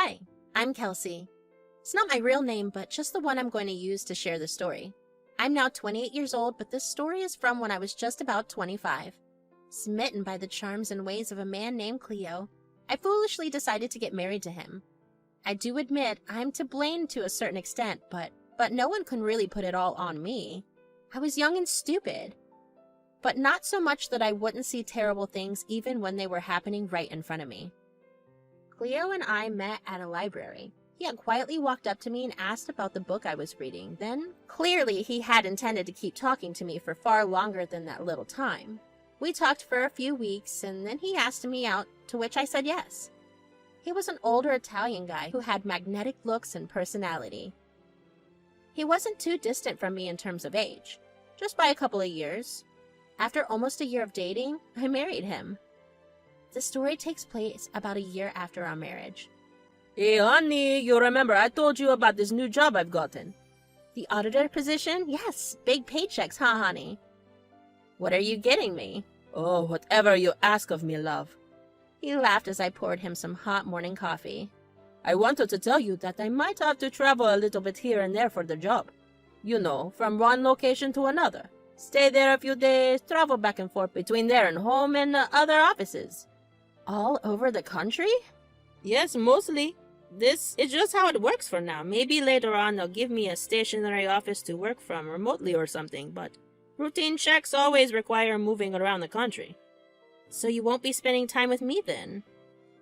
Hi, I'm Kelsey. It's not my real name, but just the one I'm going to use to share the story. I'm now 28 years old, but this story is from when I was just about 25. Smitten by the charms and ways of a man named Cleo, I foolishly decided to get married to him. I do admit I'm to blame to a certain extent, but no one can really put it all on me. I was young and stupid. But not so much that I wouldn't see terrible things even when they were happening right in front of me. Cleo and I met at a library. He had quietly walked up to me and asked about the book I was reading. Then, clearly, he had intended to keep talking to me for far longer than that little time. We talked for a few weeks, and then he asked me out, to which I said yes. He was an older Italian guy who had magnetic looks and personality. He wasn't too distant from me in terms of age, just by a couple of years. After almost a year of dating, I married him. The story takes place about a year after our marriage. Hey, honey, you remember I told you about this new job I've gotten? The auditor position? Yes, big paychecks, huh, honey? What are you getting me? Oh, whatever you ask of me, love. He laughed as I poured him some hot morning coffee. I wanted to tell you that I might have to travel a little bit here and there for the job. You know, from one location to another. Stay there a few days, travel back and forth between there and home and other offices. All over the country? Yes, mostly. This is just how it works for now. Maybe later on they'll give me a stationary office to work from remotely or something, but routine checks always require moving around the country. So you won't be spending time with me then?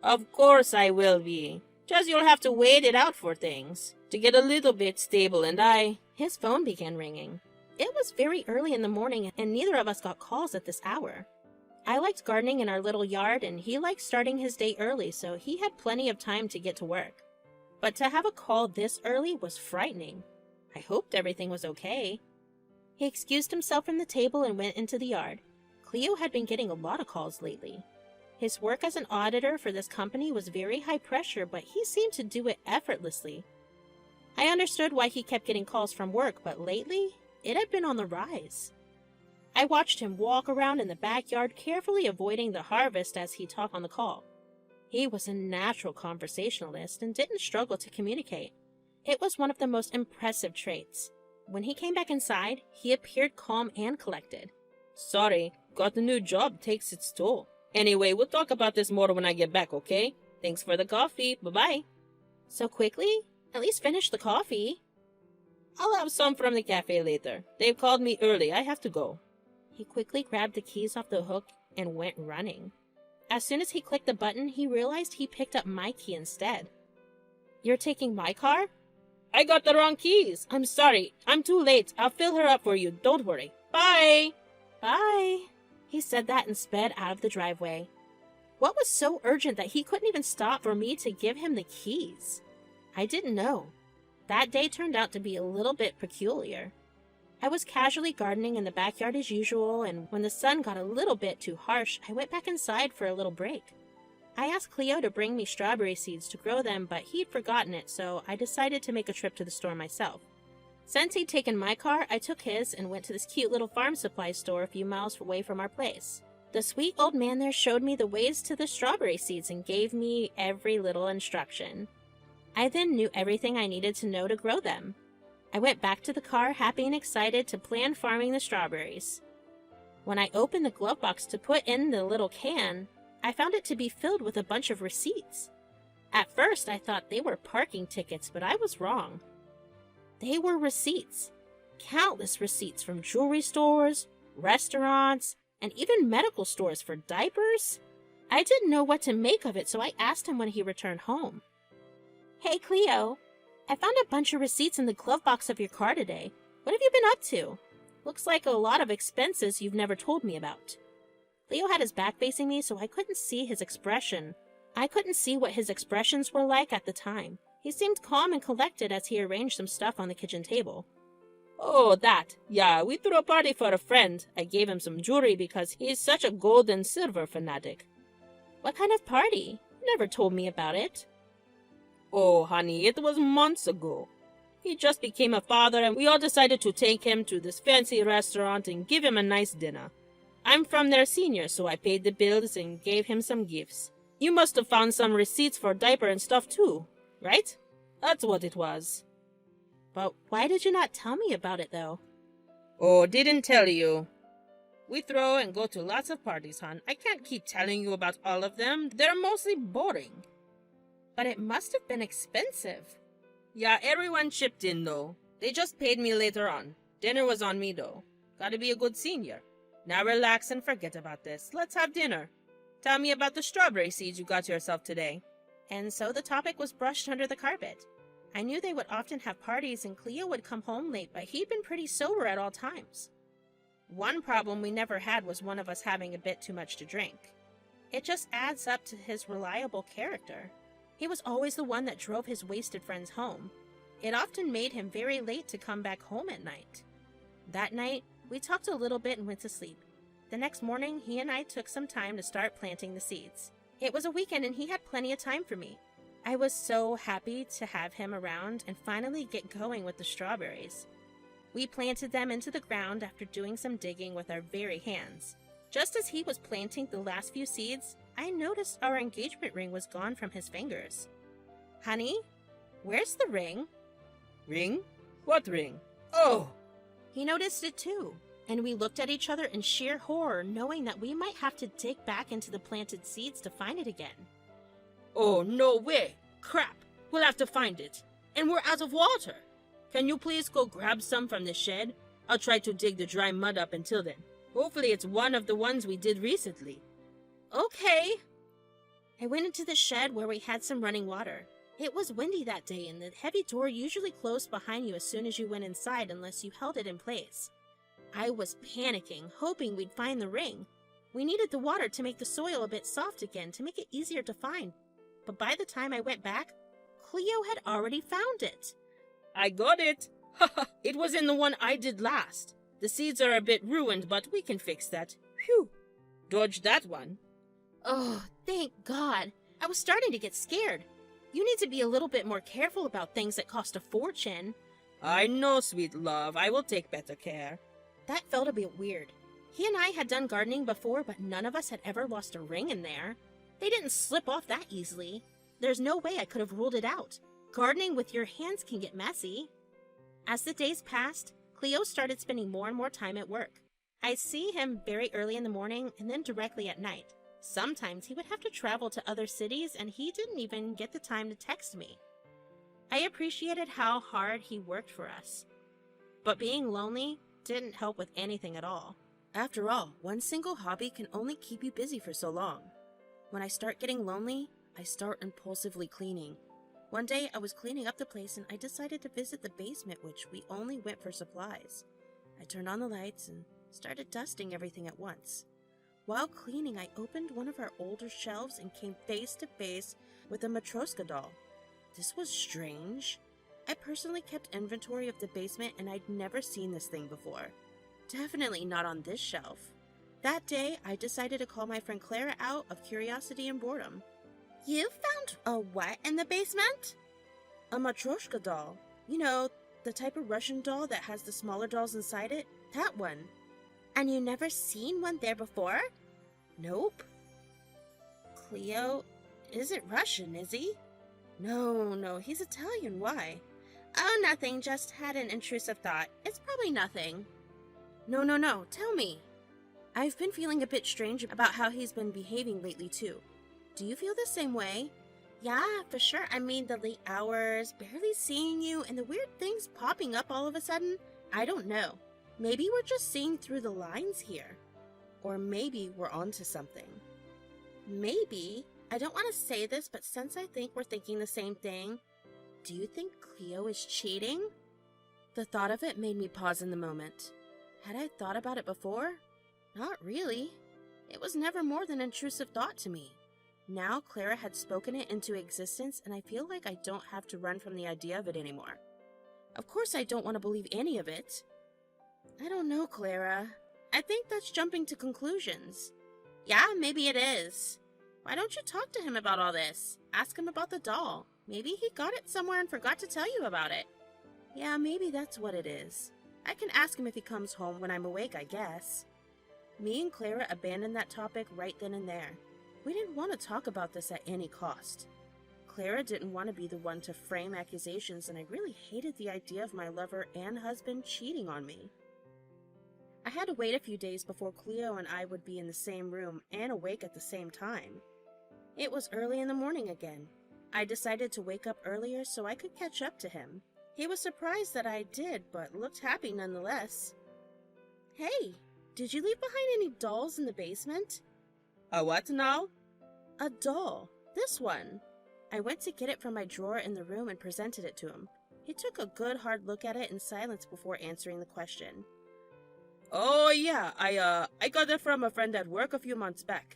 Of course I will be. Just you'll have to wait it out for things to get a little bit stable and His phone began ringing. It was very early in the morning and neither of us got calls at this hour. I liked gardening in our little yard and he liked starting his day early, so he had plenty of time to get to work. But to have a call this early was frightening. I hoped everything was okay. He excused himself from the table and went into the yard. Cleo had been getting a lot of calls lately. His work as an auditor for this company was very high pressure, but he seemed to do it effortlessly. I understood why he kept getting calls from work, but lately, it had been on the rise. I watched him walk around in the backyard, carefully avoiding the harvest as he talked on the call. He was a natural conversationalist and didn't struggle to communicate. It was one of the most impressive traits. When he came back inside, he appeared calm and collected. Sorry, got a new job takes its toll. Anyway, we'll talk about this more when I get back, okay? Thanks for the coffee. Bye-bye. So quickly? At least finish the coffee. I'll have some from the cafe later. They've called me early. I have to go. He quickly grabbed the keys off the hook and went running. As soon as he clicked the button, he realized he picked up my key instead. You're taking my car? I got the wrong keys. I'm sorry. I'm too late. I'll fill her up for you. Don't worry. Bye. Bye. He said that and sped out of the driveway. What was so urgent that he couldn't even stop for me to give him the keys? I didn't know. That day turned out to be a little bit peculiar. I was casually gardening in the backyard as usual, and when the sun got a little bit too harsh, I went back inside for a little break. I asked Cleo to bring me strawberry seeds to grow them, but he'd forgotten it, so I decided to make a trip to the store myself. Since he'd taken my car, I took his and went to this cute little farm supply store a few miles away from our place. The sweet old man there showed me the ways to the strawberry seeds and gave me every little instruction. I then knew everything I needed to know to grow them. I went back to the car, happy and excited to plan farming the strawberries. When I opened the glove box to put in the little can, I found it to be filled with a bunch of receipts. At first, I thought they were parking tickets, but I was wrong. They were receipts. Countless receipts from jewelry stores, restaurants, and even medical stores for diapers. I didn't know what to make of it, so I asked him when he returned home. Hey, Cleo. I found a bunch of receipts in the glove box of your car today. What have you been up to? Looks like a lot of expenses you've never told me about. Leo had his back facing me, so I couldn't see his expression. I couldn't see what his expressions were like at the time. He seemed calm and collected as he arranged some stuff on the kitchen table. Oh, that. Yeah, we threw a party for a friend. I gave him some jewelry because he's such a gold and silver fanatic. What kind of party? You never told me about it. Oh, honey, it was months ago. He just became a father and we all decided to take him to this fancy restaurant and give him a nice dinner. I'm from their senior, so I paid the bills and gave him some gifts. You must have found some receipts for diaper and stuff too. right? That's what it was. But why did you not tell me about it, though? Oh, didn't tell you. We throw and go to lots of parties, hon. I can't keep telling you about all of them. They're mostly boring. But it must have been expensive. Yeah, everyone chipped in, though. They just paid me later on. Dinner was on me, though. Gotta be a good senior. Now relax and forget about this. Let's have dinner. Tell me about the strawberry seeds you got yourself today. And so the topic was brushed under the carpet. I knew they would often have parties and Cleo would come home late, but he'd been pretty sober at all times. One problem we never had was one of us having a bit too much to drink. It just adds up to his reliable character. He was always the one that drove his wasted friends home. It often made him very late to come back home at night. That night, we talked a little bit and went to sleep. The next morning, he and I took some time to start planting the seeds. It was a weekend and he had plenty of time for me. I was so happy to have him around and finally get going with the strawberries. We planted them into the ground after doing some digging with our very hands. Just as he was planting the last few seeds, I noticed our engagement ring was gone from his fingers. Honey, where's the ring? Ring? What ring? Oh! He noticed it too, and we looked at each other in sheer horror, knowing that we might have to dig back into the planted seeds to find it again. Oh, no way! Crap! We'll have to find it. And we're out of water! Can you please go grab some from the shed? I'll try to dig the dry mud up until then. Hopefully it's one of the ones we did recently. Okay. I went into the shed where we had some running water. It was windy that day, and the heavy door usually closed behind you as soon as you went inside unless you held it in place. I was panicking, hoping we'd find the ring. We needed the water to make the soil a bit soft again to make it easier to find. But by the time I went back, Cleo had already found it. I got it! Haha, it was in the one I did last. The seeds are a bit ruined, but we can fix that. Phew! Dodged that one. Oh, thank God. I was starting to get scared. You need to be a little bit more careful about things that cost a fortune. I know, sweet love. I will take better care. That felt a bit weird. He and I had done gardening before, but none of us had ever lost a ring in there. They didn't slip off that easily. There's no way I could have ruled it out. Gardening with your hands can get messy. As the days passed, Cleo started spending more and more time at work. I'd see him very early in the morning and then directly at night. Sometimes he would have to travel to other cities and he didn't even get the time to text me. I appreciated how hard he worked for us. But being lonely didn't help with anything at all. After all, one single hobby can only keep you busy for so long. When I start getting lonely, I start impulsively cleaning. One day I was cleaning up the place and I decided to visit the basement, which we only went for supplies. I turned on the lights and started dusting everything at once. While cleaning, I opened one of our older shelves and came face to face with a Matryoshka doll. This was strange. I personally kept inventory of the basement and I'd never seen this thing before. Definitely not on this shelf. That day, I decided to call my friend Clara out of curiosity and boredom. You found a what in the basement? A Matryoshka doll. You know, the type of Russian doll that has the smaller dolls inside it? That one. And you never seen one there before? Nope. Cleo isn't Russian, is he? No, he's Italian. Why? Oh, nothing. Just had an intrusive thought. It's probably nothing. No. Tell me. I've been feeling a bit strange about how he's been behaving lately, too. Do you feel the same way? Yeah, for sure. I mean, the late hours, barely seeing you, and the weird things popping up all of a sudden. I don't know. Maybe we're just seeing through the lines here. Or maybe we're onto something. Maybe. I don't want to say this, but since I think we're thinking the same thing, do you think Cleo is cheating? The thought of it made me pause in the moment. Had I thought about it before? Not really. It was never more than an intrusive thought to me. Now Clara had spoken it into existence, and I feel like I don't have to run from the idea of it anymore. Of course I don't want to believe any of it. I don't know, Clara. I think that's jumping to conclusions. Yeah, maybe it is. Why don't you talk to him about all this? Ask him about the doll. Maybe he got it somewhere and forgot to tell you about it. Yeah, maybe that's what it is. I can ask him if he comes home when I'm awake, I guess. Me and Clara abandoned that topic right then and there. We didn't want to talk about this at any cost. Clara didn't want to be the one to frame accusations, and I really hated the idea of my lover and husband cheating on me. I had to wait a few days before Cleo and I would be in the same room and awake at the same time. It was early in the morning again. I decided to wake up earlier so I could catch up to him. He was surprised that I did, but looked happy nonetheless. Hey, did you leave behind any dolls in the basement? A what now? A doll. This one. I went to get it from my drawer in the room and presented it to him. He took a good hard look at it in silence before answering the question. Oh yeah, I got it from a friend at work a few months back.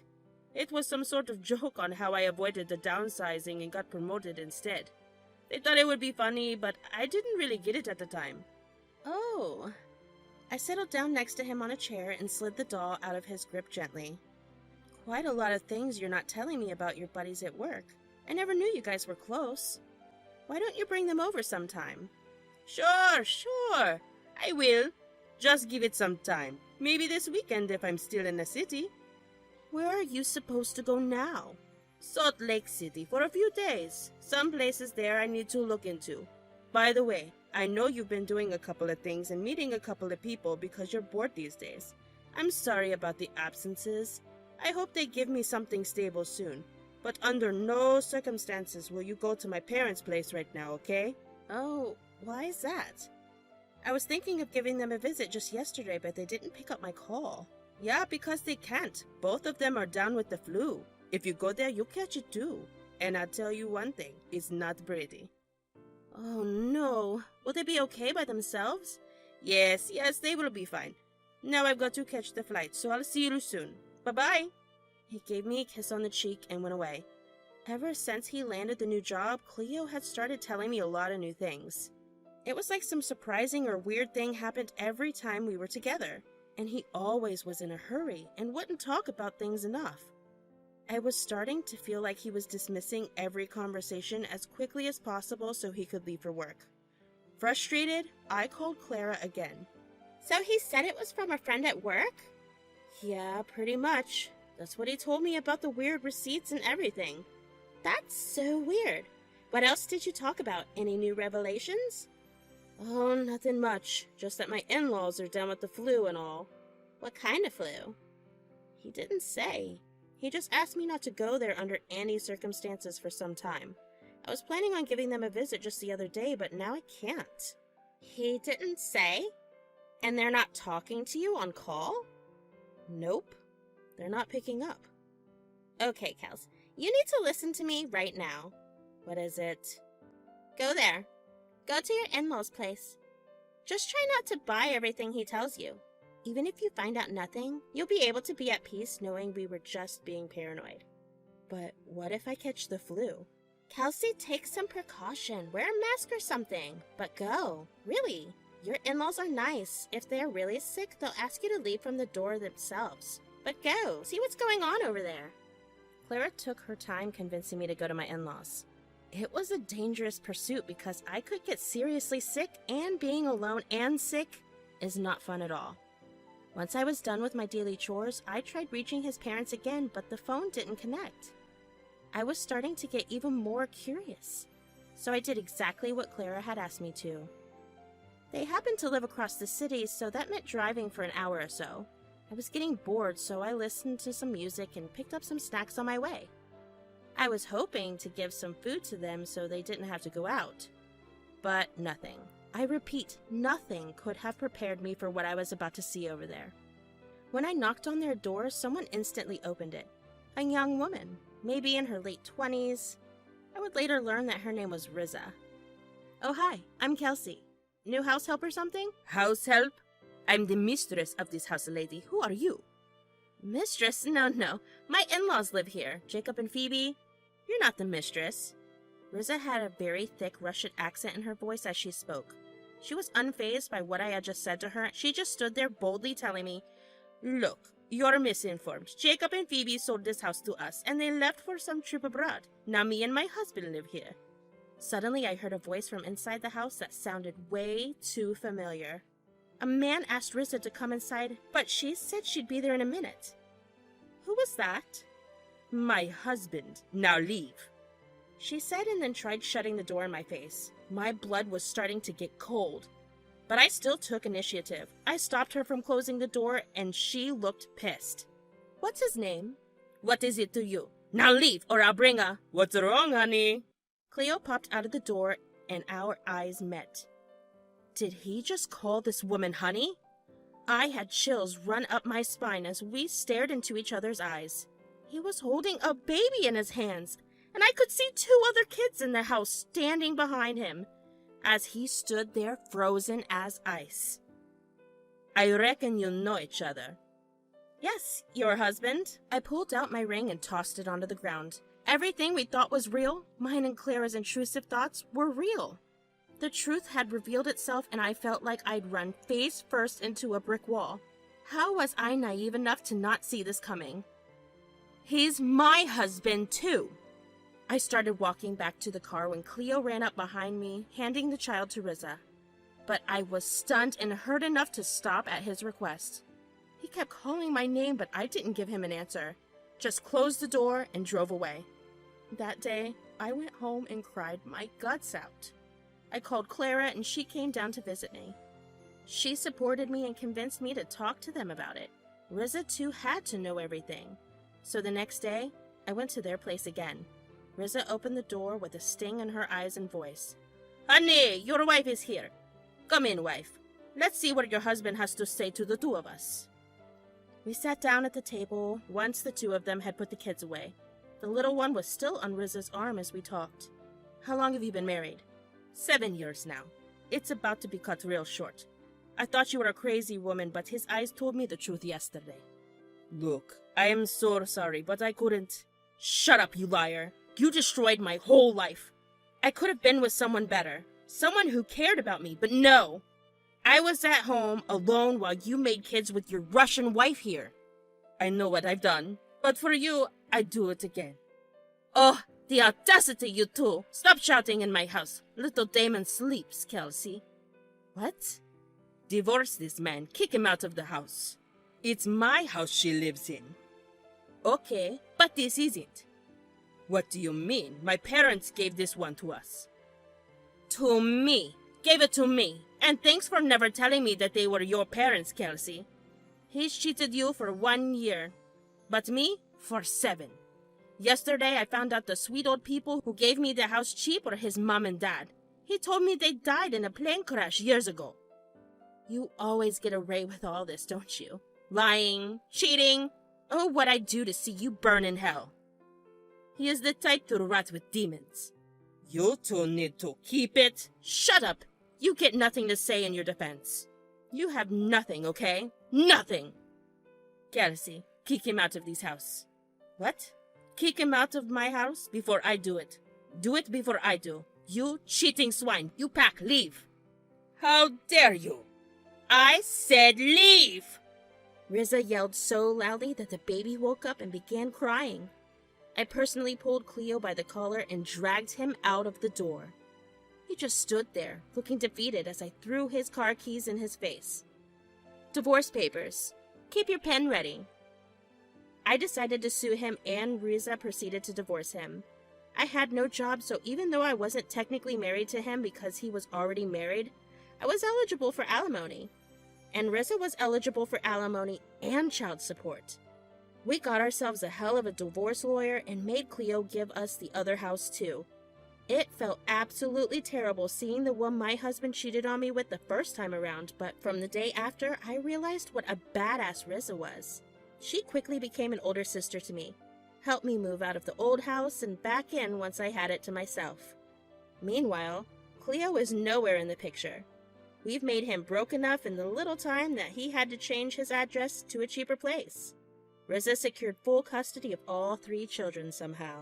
It was some sort of joke on how I avoided the downsizing and got promoted instead. They thought it would be funny, but I didn't really get it at the time. Oh. I settled down next to him on a chair and slid the doll out of his grip gently. Quite a lot of things you're not telling me about your buddies at work. I never knew you guys were close. Why don't you bring them over sometime? Sure. I will. Just give it some time. Maybe this weekend if I'm still in the city. Where are you supposed to go now? Salt Lake City for a few days. Some places there I need to look into. By the way, I know you've been doing a couple of things and meeting a couple of people because you're bored these days. I'm sorry about the absences. I hope they give me something stable soon. But under no circumstances will you go to my parents' place right now, okay? Oh, why is that? I was thinking of giving them a visit just yesterday, but they didn't pick up my call. Yeah, because they can't. Both of them are down with the flu. If you go there, you'll catch it too. And I'll tell you one thing, it's not pretty. Oh no. Will they be okay by themselves? Yes, they will be fine. Now I've got to catch the flight, so I'll see you soon. Bye-bye. He gave me a kiss on the cheek and went away. Ever since he landed the new job, Cleo had started telling me a lot of new things. It was like some surprising or weird thing happened every time we were together, and he always was in a hurry and wouldn't talk about things enough. I was starting to feel like he was dismissing every conversation as quickly as possible so he could leave for work. Frustrated, I called Clara again. So he said it was from a friend at work? Yeah, pretty much. That's what he told me about the weird receipts and everything. That's so weird. What else did you talk about? Any new revelations? Oh, nothing much. Just that my in-laws are down with the flu and all. What kind of flu? He didn't say. He just asked me not to go there under any circumstances for some time. I was planning on giving them a visit just the other day, but now I can't. He didn't say? And they're not talking to you on call? Nope. They're not picking up. Okay, Kels. You need to listen to me right now. What is it? Go there. Go to your in-laws' place. Just try not to buy everything he tells you. Even if you find out nothing, you'll be able to be at peace knowing we were just being paranoid. But what if I catch the flu? Kelsey, take some precaution. Wear a mask or something. But go. Really. Your in-laws are nice. If they're really sick, they'll ask you to leave from the door themselves. But go. See what's going on over there. Clara took her time convincing me to go to my in-laws. It was a dangerous pursuit because I could get seriously sick, and being alone and sick is not fun at all. Once I was done with my daily chores, I tried reaching his parents again, but the phone didn't connect. I was starting to get even more curious, so I did exactly what Clara had asked me to. They happened to live across the city, so that meant driving for an hour or so. I was getting bored, so I listened to some music and picked up some snacks on my way. I was hoping to give some food to them so they didn't have to go out. But nothing. I repeat, nothing could have prepared me for what I was about to see over there. When I knocked on their door, someone instantly opened it. A young woman, maybe in her late 20s. I would later learn that her name was Riza. Oh, hi, I'm Kelsey. New house help or something? House help? I'm the mistress of this house, lady. Who are you? Mistress? No. My in-laws live here. Jacob and Phoebe. You're not the mistress. Riza had a very thick Russian accent in her voice as she spoke. She was unfazed by what I had just said to her. She just stood there boldly telling me, Look, you're misinformed. Jacob and Phoebe sold this house to us, and they left for some trip abroad. Now me and my husband live here. Suddenly, I heard a voice from inside the house that sounded way too familiar. A man asked Riza to come inside, but she said she'd be there in a minute. Who was that? My husband. Now leave. she said, and then tried shutting the door in my face. My blood was starting to get cold. But I still took initiative. I stopped her from closing the door, and she looked pissed. What's his name? What is it to you? Now leave, or I'll bring a... What's wrong, honey? Cleo popped out of the door, and our eyes met. Did he just call this woman honey? I had chills run up my spine as we stared into each other's eyes. He was holding a baby in his hands, and I could see 2 other kids in the house standing behind him as he stood there frozen as ice. I reckon you know each other. Yes, your husband. I pulled out my ring and tossed it onto the ground. Everything we thought was real, mine and Clara's intrusive thoughts, were real. The truth had revealed itself, and I felt like I'd run face first into a brick wall. How was I naive enough to not see this coming? He's my husband, too. I started walking back to the car when Cleo ran up behind me, handing the child to Riza. But I was stunned and hurt enough to stop at his request. He kept calling my name, but I didn't give him an answer. Just closed the door and drove away. That day, I went home and cried my guts out. I called Clara, and she came down to visit me. She supported me and convinced me to talk to them about it. Riza, too, had to know everything. So the next day, I went to their place again. Riza opened the door with a sting in her eyes and voice. Honey, your wife is here. Come in, wife. Let's see what your husband has to say to the 2 of us. We sat down at the table once the 2 of them had put the kids away. The little one was still on Riza's arm as we talked. How long have you been married? 7 years now. It's about to be cut real short. I thought you were a crazy woman, but his eyes told me the truth yesterday. Look, I am so sorry, but I couldn't. Shut up, you liar. You destroyed my whole life. I could have been with someone better. Someone who cared about me, but no. I was at home alone while you made kids with your Russian wife here. I know what I've done, but for you, I'd do it again. Oh, the audacity, you 2. Stop shouting in my house. Little Damon sleeps, Kelsey. What? Divorce this man. Kick him out of the house. It's my house she lives in. Okay, but this isn't. What do you mean? My parents gave this one to us. To me. Gave it to me. And thanks for never telling me that they were your parents, Kelsey. He's cheated you for 1 year, but me for 7. Yesterday, I found out the sweet old people who gave me the house cheap were his mom and dad. He told me they died in a plane crash years ago. You always get away with all this, don't you? Lying, cheating. Oh, what I'd do to see you burn in hell. He is the type to rot with demons. You 2 need to keep it. Shut up. You get nothing to say in your defense. You have nothing, okay? Nothing. Kelsey, kick him out of this house. What? Kick him out of my house before I do it. Do it before I do. You cheating swine. You pack, leave. How dare you? I said leave! Riza yelled so loudly that the baby woke up and began crying. I personally pulled Cleo by the collar and dragged him out of the door. He just stood there, looking defeated as I threw his car keys in his face. Divorce papers. Keep your pen ready. I decided to sue him, and Riza proceeded to divorce him. I had no job, so even though I wasn't technically married to him because he was already married, I was eligible for alimony. And Riza was eligible for alimony and child support. We got ourselves a hell of a divorce lawyer and made Cleo give us the other house too. It felt absolutely terrible seeing the one my husband cheated on me with the first time around, but from the day after, I realized what a badass Riza was. She quickly became an older sister to me, helped me move out of the old house and back in once I had it to myself. Meanwhile, Cleo is nowhere in the picture. We've made him broke enough in the little time that he had to change his address to a cheaper place. Riza secured full custody of all 3 children somehow.